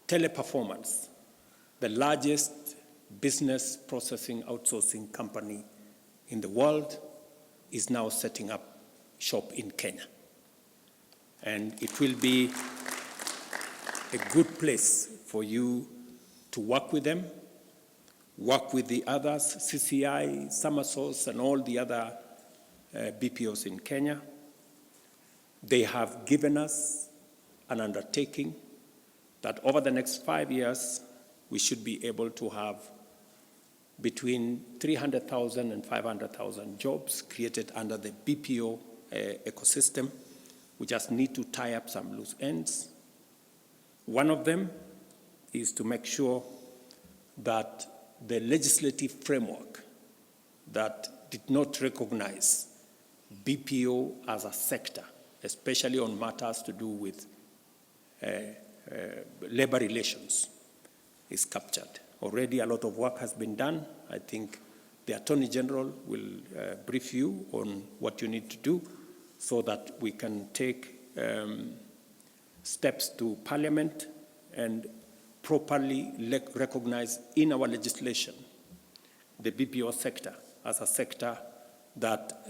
Teleperformance, the largest business processing outsourcing company in the world, is now setting up shop in Kenya. And it will be a good place for you to work with them, work with the others, CCI, Summersource, and all the other BPOs in Kenya. They have given us an undertaking that over the next 5 years, we should be able to have between 300,000 and 500,000 jobs created under the BPO ecosystem. We just need to tie up some loose ends. One of them is to make sure that the legislative framework that did not recognize BPO as a sector, especially on matters to do with labor relations, is captured. Already a lot of work has been done. I think the Attorney General will brief you on what you need to do so that we can take steps to Parliament and properly recognize in our legislation the BPO sector as a sector that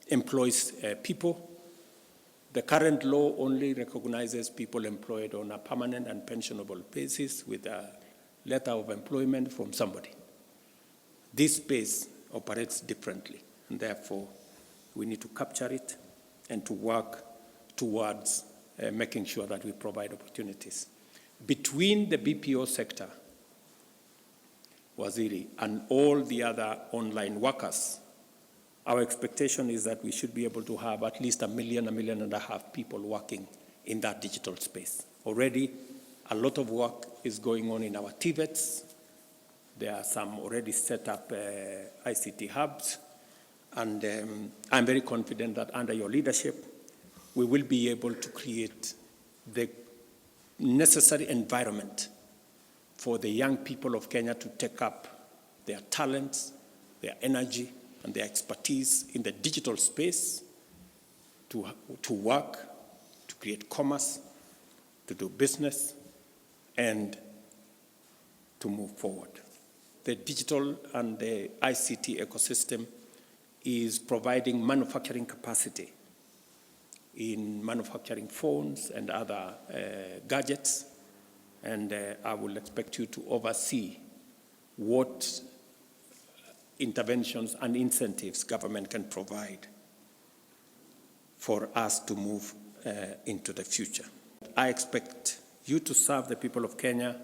employs people. The current law only recognizes people employed on a permanent and pensionable basis with a letter of employment from somebody. This space operates differently, and therefore we need to capture it and to work towards making sure that we provide opportunities. Between the BPO sector, Waziri, and all the other online workers, our expectation is that we should be able to have at least 1 million, 1.5 million people working in that digital space. Already, a lot of work is going on in our TVETs. There are some already set up ICT hubs, and I'm very confident that under your leadership, we will be able to create the necessary environment for the young people of Kenya to take up their talents, their energy, and their expertise in the digital space to work, to create commerce, to do business, and to move forward. The digital and the ICT ecosystem is providing manufacturing capacity in manufacturing phones and other gadgets, and I will expect you to oversee what interventions and incentives government can provide for us to move into the future. I expect you to serve the people of Kenya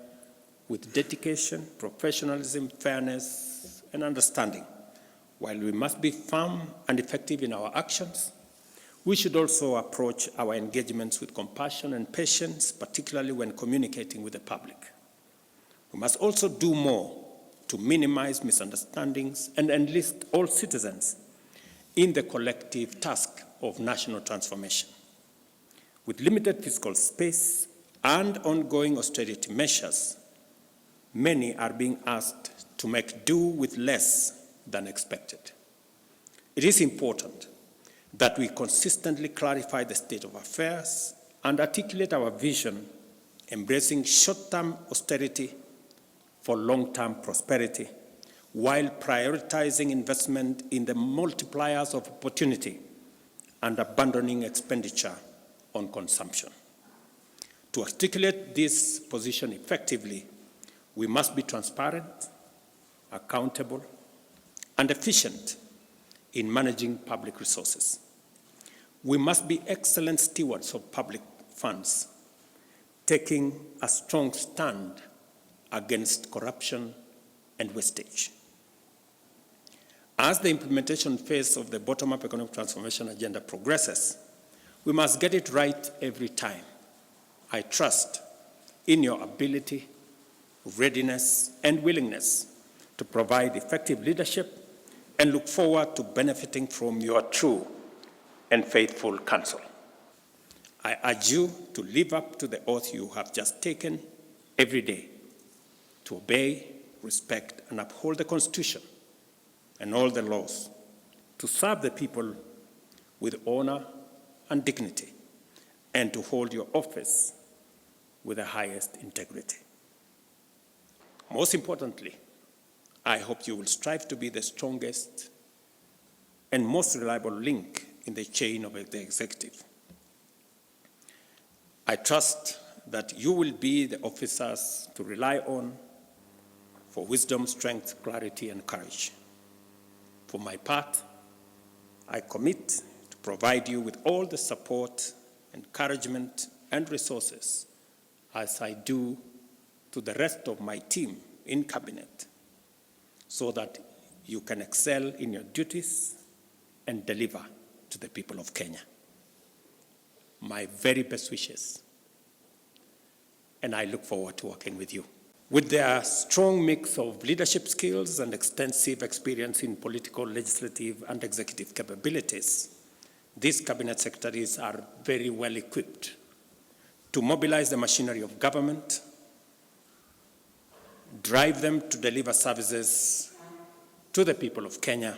with dedication, professionalism, fairness, and understanding. While we must be firm and effective in our actions, we should also approach our engagements with compassion and patience, particularly when communicating with the public. We must also do more to minimize misunderstandings and enlist all citizens in the collective task of national transformation. With limited fiscal space and ongoing austerity measures, many are being asked to make do with less than expected. It is important that we consistently clarify the state of affairs and articulate our vision, embracing short-term austerity for long-term prosperity, while prioritizing investment in the multipliers of opportunity and abandoning expenditure on consumption. To articulate this position effectively, we must be transparent, accountable, and efficient in managing public resources. We must be excellent stewards of public funds, taking a strong stand against corruption and wastage. As the implementation phase of the bottom-up economic transformation agenda progresses, we must get it right every time. I trust in your ability, readiness, and willingness to provide effective leadership, and look forward to benefiting from your true and faithful counsel. I urge you to live up to the oath you have just taken every day, to obey, respect, and uphold the Constitution and all the laws, to serve the people with honor and dignity, and to hold your office with the highest integrity. Most importantly, I hope you will strive to be the strongest and most reliable link in the chain of the executive. I trust that you will be the officers to rely on for wisdom, strength, clarity, and courage. For my part, I commit to provide you with all the support, encouragement, and resources as I do to the rest of my team in Cabinet, so that you can excel in your duties and deliver to the people of Kenya. My very best wishes, and I look forward to working with you. With their strong mix of leadership skills and extensive experience in political, legislative, and executive capabilities, these cabinet secretaries are very well equipped to mobilize the machinery of government, drive them to deliver services to the people of Kenya,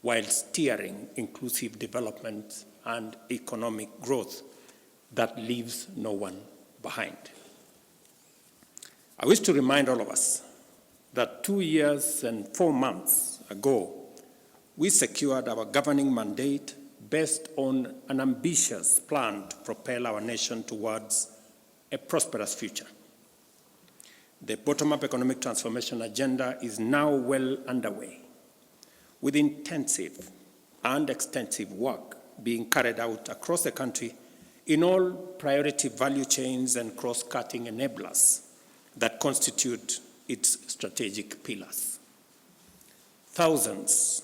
while steering inclusive development and economic growth that leaves no one behind. I wish to remind all of us that 2 years and 4 months ago, we secured our governing mandate based on an ambitious plan to propel our nation towards a prosperous future. The bottom-up economic transformation agenda is now well underway, with intensive and extensive work being carried out across the country in all priority value chains and cross-cutting enablers that constitute its strategic pillars. Thousands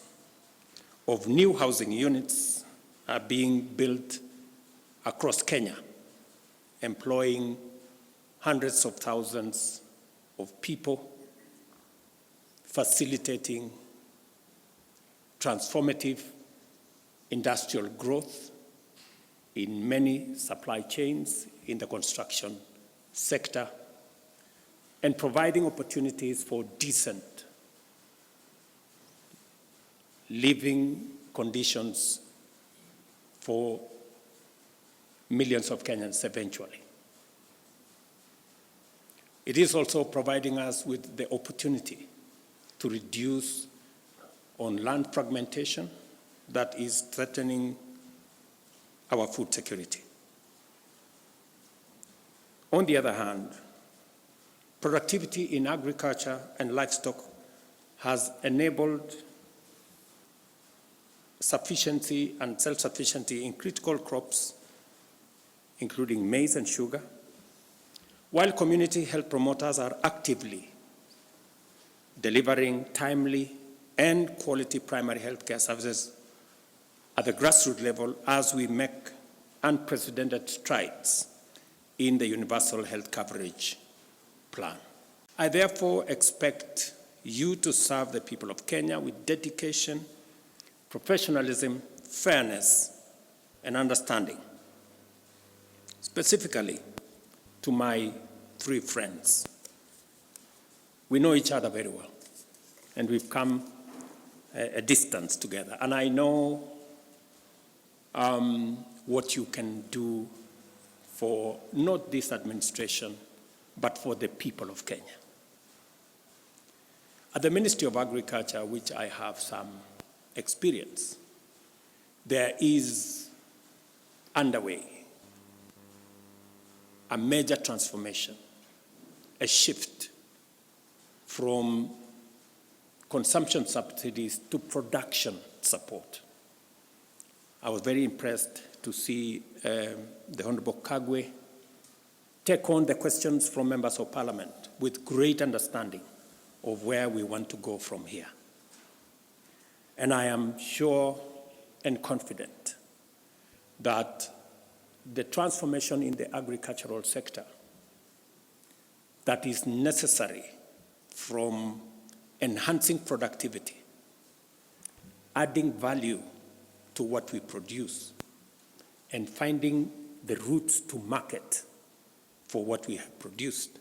of new housing units are being built across Kenya, employing hundreds of thousands of people, facilitating transformative industrial growth in many supply chains in the construction sector, and providing opportunities for decent living conditions for millions of Kenyans eventually. It is also providing us with the opportunity to reduce on land fragmentation that is threatening our food security. On the other hand, productivity in agriculture and livestock has enabled sufficiency and self-sufficiency in critical crops, including maize and sugar, while community health promoters are actively delivering timely and quality primary health care services at the grassroots level as we make unprecedented strides in the universal health coverage plan. I therefore expect you to serve the people of Kenya with dedication, professionalism, fairness, and understanding. Specifically, to my 3 friends. We know each other very well, and we've come a distance together. And I know what you can do for not this administration, but for the people of Kenya. At the Ministry of Agriculture, which I have some experience, there is underway a major transformation, a shift from consumption subsidies to production support. I was very impressed to see the Honorable Kagwe take on the questions from members of Parliament with great understanding of where we want to go from here. And I am sure and confident that the transformation in the agricultural sector that is necessary from enhancing productivity, adding value to what we produce, and finding the routes to market for what we have produced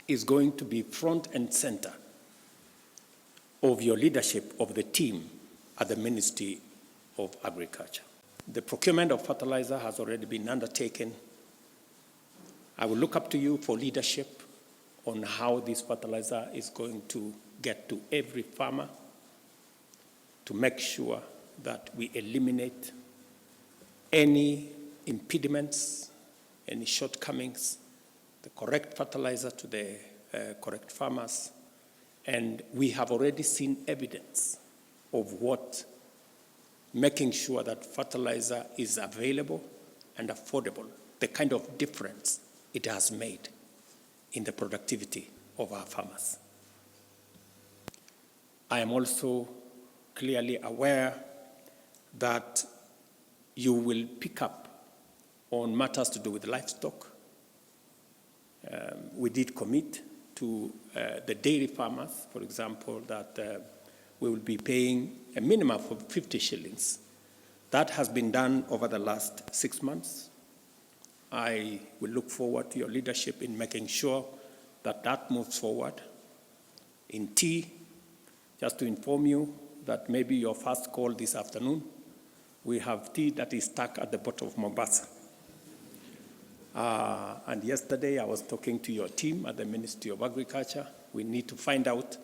is going to be front and center of your leadership of the team at the Ministry of Agriculture. The procurement of fertilizer has already been undertaken I will look up to you for leadership on how this fertilizer is going to get to every farmer to make sure that we eliminate any impediments, any shortcomings, the correct fertilizer to the correct farmers. And we have already seen evidence of what making sure that fertilizer is available and affordable, the kind of difference it has made in the productivity of our farmers. I am also clearly aware that you will pick up on matters to do with livestock. We did commit to the dairy farmers, for example, that we will be paying a minimum of 50 shillings. That has been done over the last 6 months. I will look forward to your leadership in making sure that that moves forward. In tea, just to inform you that maybe your first call this afternoon, we have tea that is stuck at the bottom of Mombasa. And yesterday I was talking to your team at the Ministry of Agriculture. We need to find out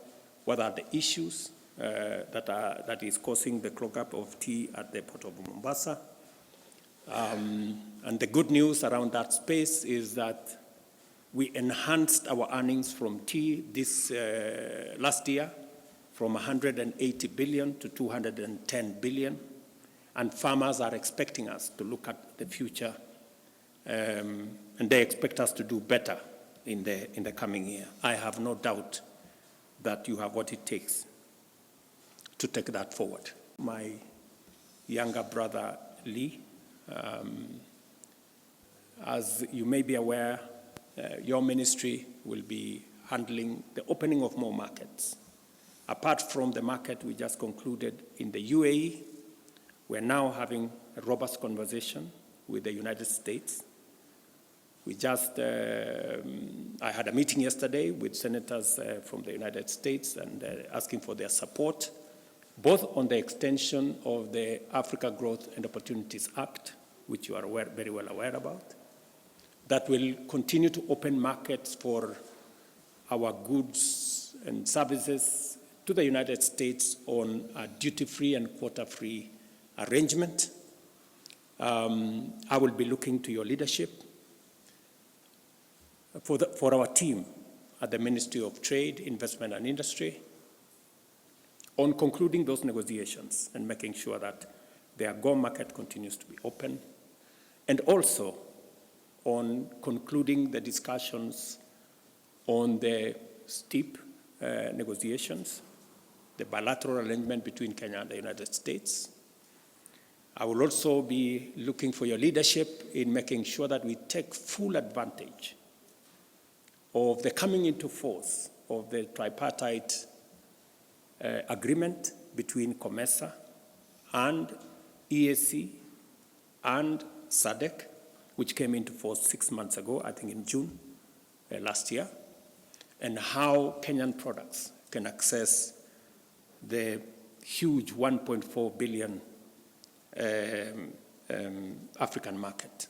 what are the issues that is causing the clog-up of tea at the port of Mombasa. And the good news around that space is that we enhanced our earnings from tea this last year from 180 billion to 210 billion. And farmers are expecting us to look at the future, and they expect us to do better in the coming year. I have no doubt that you have what it takes to take that forward. My younger brother, Lee, as you may be aware, your ministry will be handling the opening of more markets. Apart from the market we just concluded in the UAE, we're now having a robust conversation with the United States. We just, I had a meeting yesterday with senators from the United States and asking for their support, both on the extension of the Africa Growth and Opportunities Act, which you are very well aware about, that will continue to open markets for our goods and services to the United States on a duty-free and quota-free arrangement. I will be looking to your leadership for our team at the Ministry of Trade, Investment and Industry on concluding those negotiations and making sure that the AGOA market continues to be open, and also on concluding the discussions on the STEEP negotiations, the bilateral arrangement between Kenya and the United States. I will also be looking for your leadership in making sure that we take full advantage of the coming into force of the tripartite agreement between COMESA and EAC and SADC, which came into force 6 months ago, I think in June last year, and how Kenyan products can access the huge 1.4 billion African market.